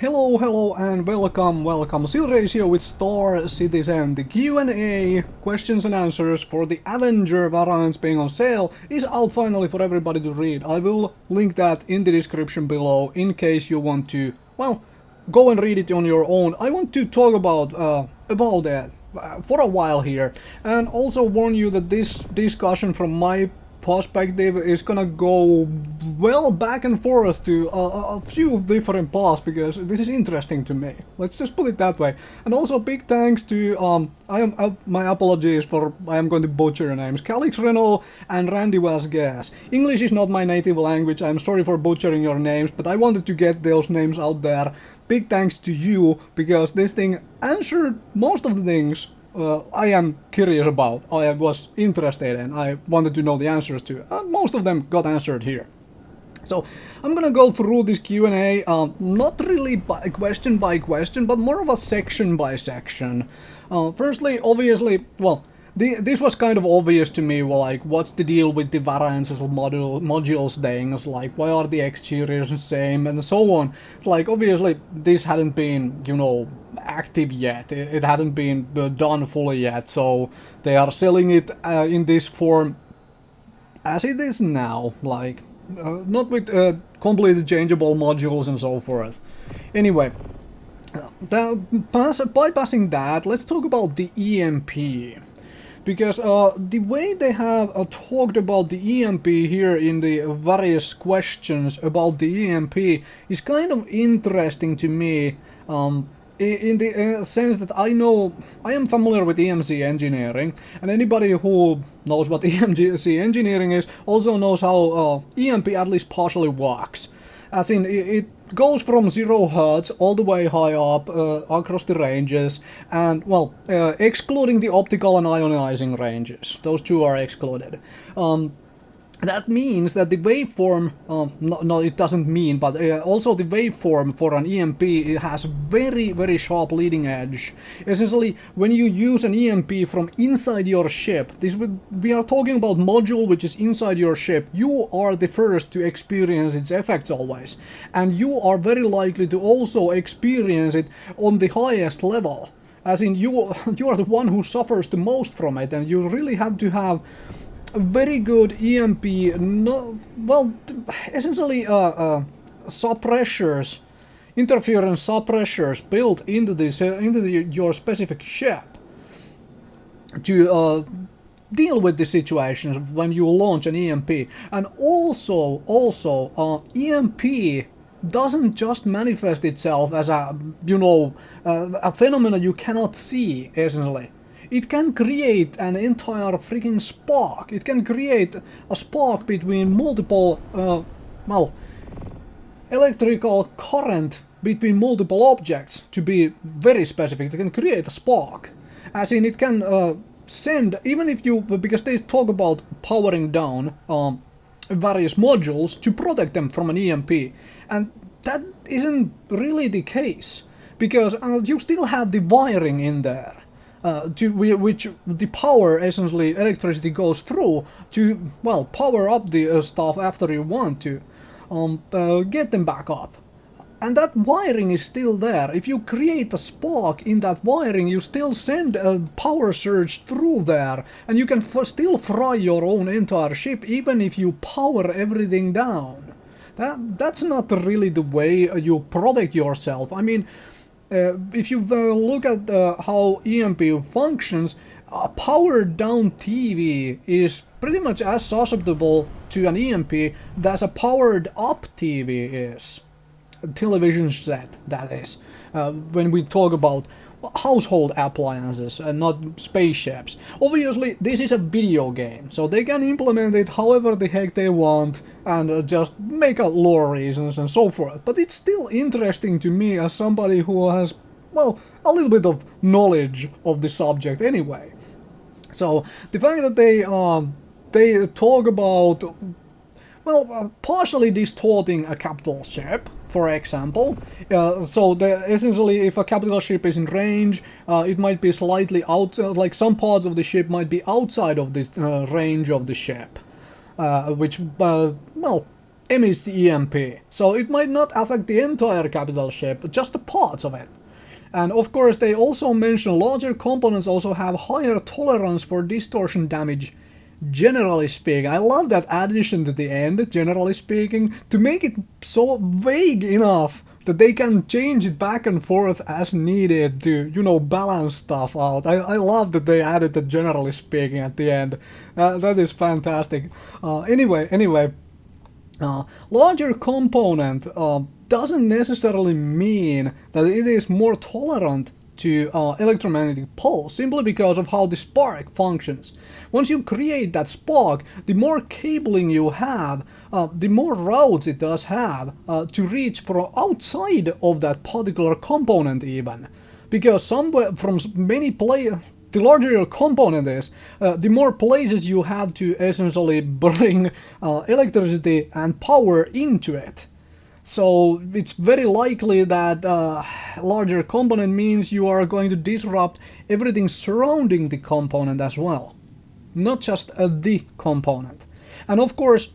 Hello, and welcome. Silrace here with Star Citizen. The Q&A, questions and answers for the Avenger variants being on sale is out finally for everybody to read. I will link that in the description below in case you want to, well, go and read it on your own. I want to talk about that for a while here, and also warn you that this discussion from my perspective is gonna go well back and forth to a few different paths because this is interesting to me. Let's just put it that way. And also big thanks to my apologies for I am going to butcher your names, Calix Renault and Randy Vasquez. English is not my native language. I'm sorry for butchering your names, but I wanted to get those names out there. Big thanks to you because this thing answered most of the things I am curious about, I was interested in, I wanted to know the answers to. Most of them got answered here. So I'm gonna go through this Q&A, not really by question, but more of a section by section. Firstly, obviously, well, this was kind of obvious to me, well, like, what's the deal with the variants of modules things, like, why are the exteriors the same, and so on. Like, obviously, this hadn't been, you know, active yet, it hadn't been done fully yet, so they are selling it in this form as it is now, like, not with completely changeable modules and so forth. Anyway, bypassing that, let's talk about the EMP. Because the way they have talked about the EMP here in the various questions about the EMP is kind of interesting to me, in the sense that I am familiar with EMC engineering, and anybody who knows what EMC engineering is also knows how EMP at least partially works. As in, it goes from 0 Hz all the way high up across the ranges, and, well, excluding the optical and ionizing ranges. Those two are excluded. That means that the waveform, no, it doesn't mean, but also the waveform for an EMP it has very sharp leading edge. Essentially, when you use an EMP from inside your ship, we are talking about module which is inside your ship, you are the first to experience its effects always. And you are very likely to also experience it on the highest level. As in, you are the one who suffers the most from it, and you really have to have a very good EMP, essentially suppressors, interference suppressors built into this your specific ship to deal with the situations when you launch an EMP. And also EMP doesn't just manifest itself as a a phenomenon you cannot see, essentially. It can create an entire freaking spark. It can create a spark between multiple, electrical current between multiple objects, to be very specific. It can create a spark. As in, it can send, even if you, because they talk about powering down various modules to protect them from an EMP. And that isn't really the case, because you still have the wiring in there. Which the power, essentially electricity goes through to, well, power up the stuff after you want to get them back up. And that wiring is still there. If you create a spark in that wiring, you still send a power surge through there, and you can still fry your own entire ship even if you power everything down. That's not really the way you protect yourself. I mean, if you look at how EMP functions, a powered down TV is pretty much as susceptible to an EMP as a powered up TV is. A television set, that is. When we talk about household appliances and not spaceships. Obviously, this is a video game, so they can implement it however the heck they want and just make up lore reasons and so forth. But it's still interesting to me as somebody who has, well, a little bit of knowledge of the subject anyway. So the fact that they talk about, well, partially distorting a capital ship, for example. So essentially, if a capital ship is in range, it might be slightly outside, like some parts of the ship might be outside of the range of the ship, which, well, emits the EMP. So it might not affect the entire capital ship, but just the parts of it. And of course they also mention larger components also have higher tolerance for distortion damage, generally speaking. I love that addition to the end, generally speaking, to make it so vague enough that they can change it back and forth as needed to, you know, balance stuff out. I love that they added the generally speaking at the end. That is fantastic. Anyway, larger component doesn't necessarily mean that it is more tolerant to electromagnetic pulse, simply because of how the spark functions. Once you create that spark, the more cabling you have, the more routes it does have to reach from outside of that particular component even. Because somewhere from many places, the larger your component is, the more places you have to essentially bring electricity and power into it. So it's very likely that larger component means you are going to disrupt everything surrounding the component as well, not just the component. And of course,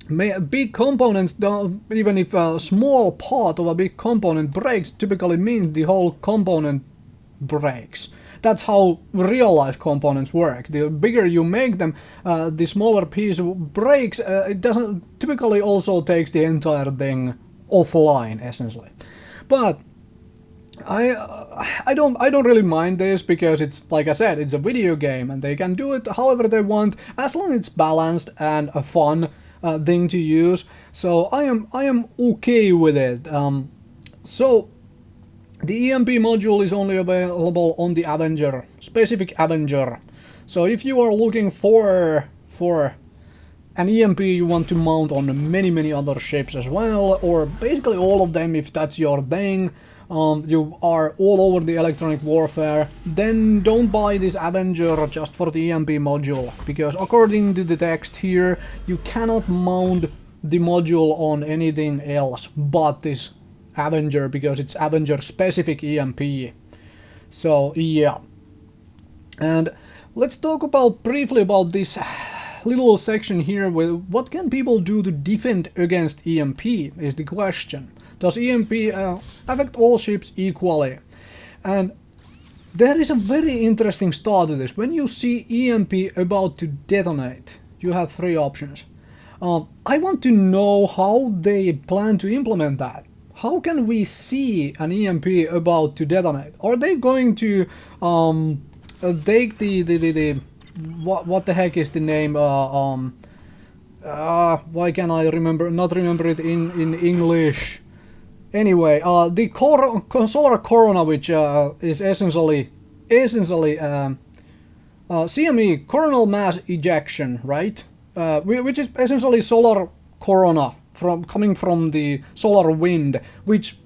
big components don't, even if a small part of a big component breaks, typically means the whole component breaks. That's how real-life components work. The bigger you make them, the smaller piece breaks. It doesn't typically also takes the entire thing offline, essentially. But I don't really mind this, because it's, like I said, it's a video game and they can do it however they want as long as it's balanced and a fun thing to use. So I am okay with it. So the EMP module is only available on the Avenger, specific Avenger. So if you are looking for an EMP you want to mount on many other ships as well, or basically all of them if that's your thing, you are all over the electronic warfare, then don't buy this Avenger just for the EMP module, because according to the text here, you cannot mount the module on anything else but this Avenger, because it's Avenger specific EMP. So yeah, and let's talk briefly about this little section here with what can people do to defend against EMP is the question. Does EMP affect all ships equally? And there is a very interesting start to this. When you see EMP about to detonate, you have three options. I want to know how they plan to implement that. How can we see an EMP about to detonate? Are they going to take the what the heck is the name? Why can I not remember it in English? Anyway, the solar corona, which is essentially CME, coronal mass ejection, right? Which is essentially solar corona coming from the solar wind, which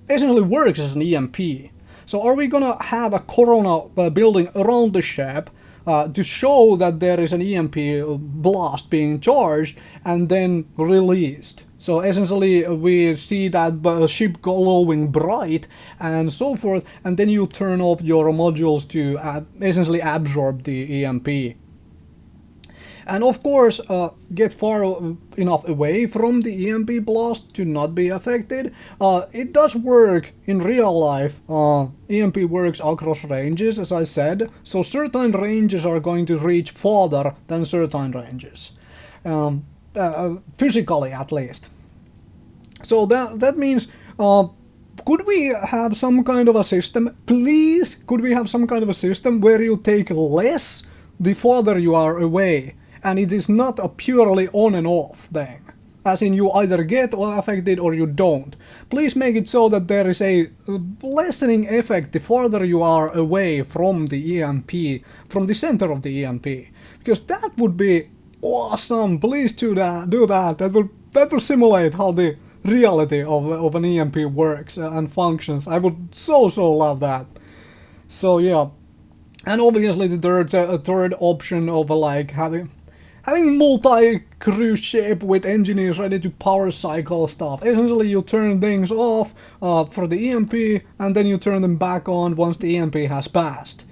essentially works as an EMP. So are we gonna have a corona building around the ship to show that there is an EMP blast being charged and then released? So essentially we see that ship glowing bright and so forth, and then you turn off your modules to essentially absorb the EMP. And of course, get far enough away from the EMP blast to not be affected. It does work in real life. EMP works across ranges, as I said. So certain ranges are going to reach farther than certain ranges. Physically, at least. So that means, could we have some kind of a system? Please, could we have some kind of a system where you take less the farther you are away? And it is not a purely on and off thing, as in you either get affected or you don't. Please make it so that there is a lessening effect the farther you are away from the EMP, from the center of the EMP, because that would be awesome. Please do that. That will simulate how the reality of an EMP works and functions. I would so love that. So yeah, and obviously the third option of like having multi-cruise ship with engineers ready to power cycle stuff. Essentially you turn things off for the EMP and then you turn them back on once the EMP has passed.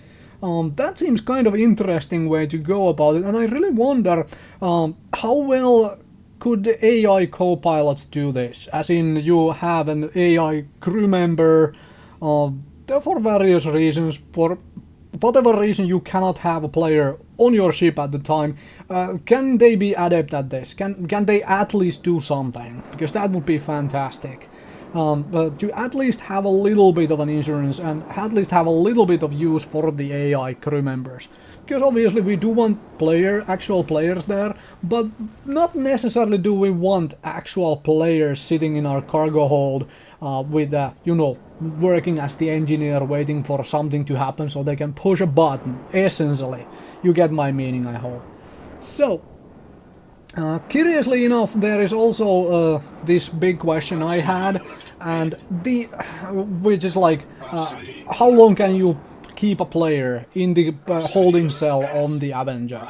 That seems kind of interesting way to go about it, and I really wonder how well could the AI co-pilots do this? As in, you have an AI crew member, for various reasons, for whatever reason you cannot have a player on your ship at the time, can they be adept at this? Can they at least do something? Because that would be fantastic. But to at least have a little bit of an insurance and at least have a little bit of use for the AI crew members. Because obviously we do want actual players there, but not necessarily do we want actual players sitting in our cargo hold with, you know, working as the engineer waiting for something to happen so they can push a button, essentially. You get my meaning, I hope. So, curiously enough, there is also this big question I had, and which is like, how long can you keep a player in the holding cell on the Avenger?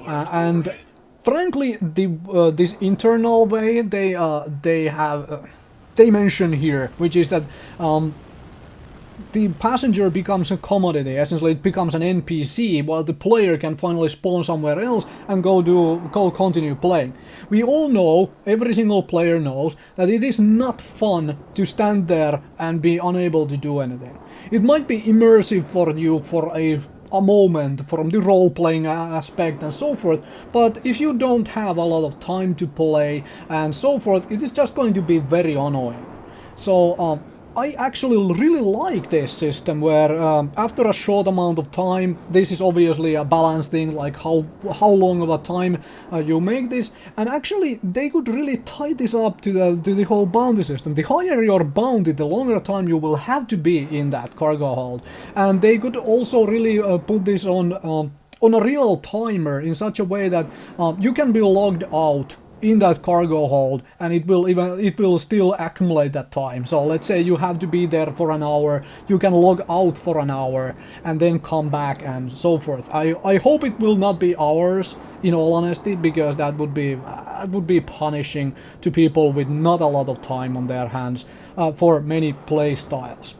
And frankly, this internal way they mention here, which is that the passenger becomes a commodity. Essentially, it becomes an NPC, while the player can finally spawn somewhere else and go continue playing. We all know, every single player knows, that it is not fun to stand there and be unable to do anything. It might be immersive for you for a moment from the role-playing aspect and so forth, but if you don't have a lot of time to play and so forth, it is just going to be very annoying. So I actually really like this system where after a short amount of time, this is obviously a balance thing, like how long of a time you make this, and actually they could really tie this up to the whole bounty system. The higher your bounty, the longer time you will have to be in that cargo hold, and they could also really put this on a real timer in such a way that you can be logged out in that cargo hold and it will still accumulate that time. So let's say you have to be there for an hour, you can log out for an hour and then come back and so forth. I hope it will not be hours, in all honesty, because that would be punishing to people with not a lot of time on their hands for many play styles.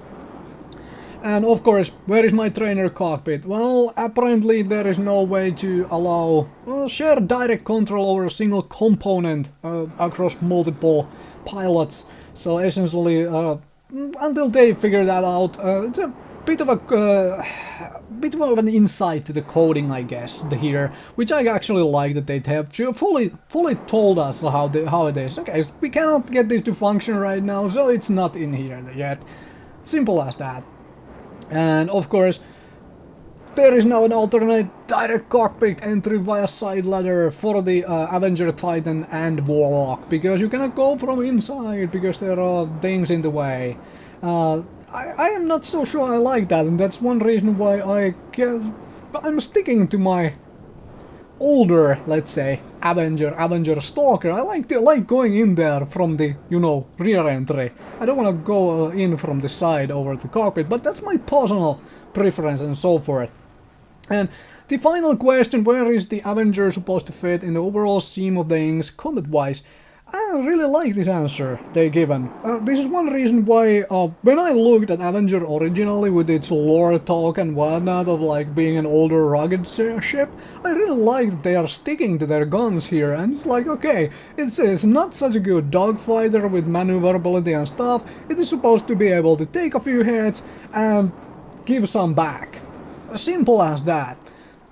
And of course, where is my trainer cockpit? Well, apparently there is no way to allow share direct control over a single component across multiple pilots. So essentially, until they figure that out, it's a bit of an insight to the coding, I guess, here, which I actually like that they have fully told us how it is. Okay, we cannot get this to function right now, so it's not in here yet. Simple as that. And of course, there is now an alternate direct cockpit entry via side ladder for the Avenger, Titan and Warlock, because you cannot go from inside because there are things in the way. I am not so sure I like that, and that's one reason why I'm sticking to my older, let's say, Avenger Stalker. I like going in there from the, you know, rear entry. I don't want to go in from the side over the cockpit, but that's my personal preference and so forth. And the final question, where is the Avenger supposed to fit in the overall scheme of things, combat-wise? I really like this answer they given. This is one reason why when I looked at Avenger originally with its lore talk and whatnot of like being an older rugged ship, I really like that they are sticking to their guns here, and it's like, okay, it's not such a good dogfighter with maneuverability and stuff. It is supposed to be able to take a few hits and give some back. Simple as that.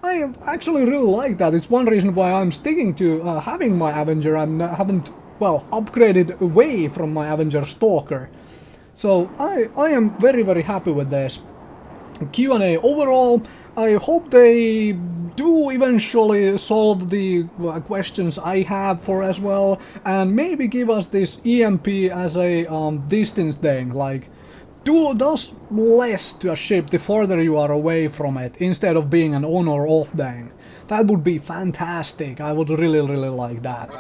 I actually really like that. It's one reason why I'm sticking to having my Avenger. I haven't, well, upgraded away from my Avenger Stalker. So I am very happy with this. Q&A overall, I hope they do eventually solve the questions I have for as well, and maybe give us this EMP as a distance thing, like does less to a ship the farther you are away from it, instead of being an on or off thing. That would be fantastic. I would really like that.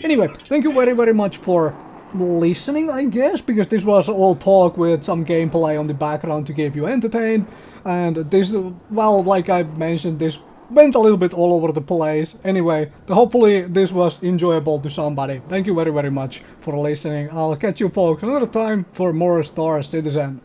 Anyway, thank you very much for listening, I guess, because this was all talk with some gameplay on the background to keep you entertained. And this, well, like I mentioned, this went a little bit all over the place. Anyway, hopefully this was enjoyable to somebody. Thank you very much for listening. I'll catch you folks another time for more Star Citizen.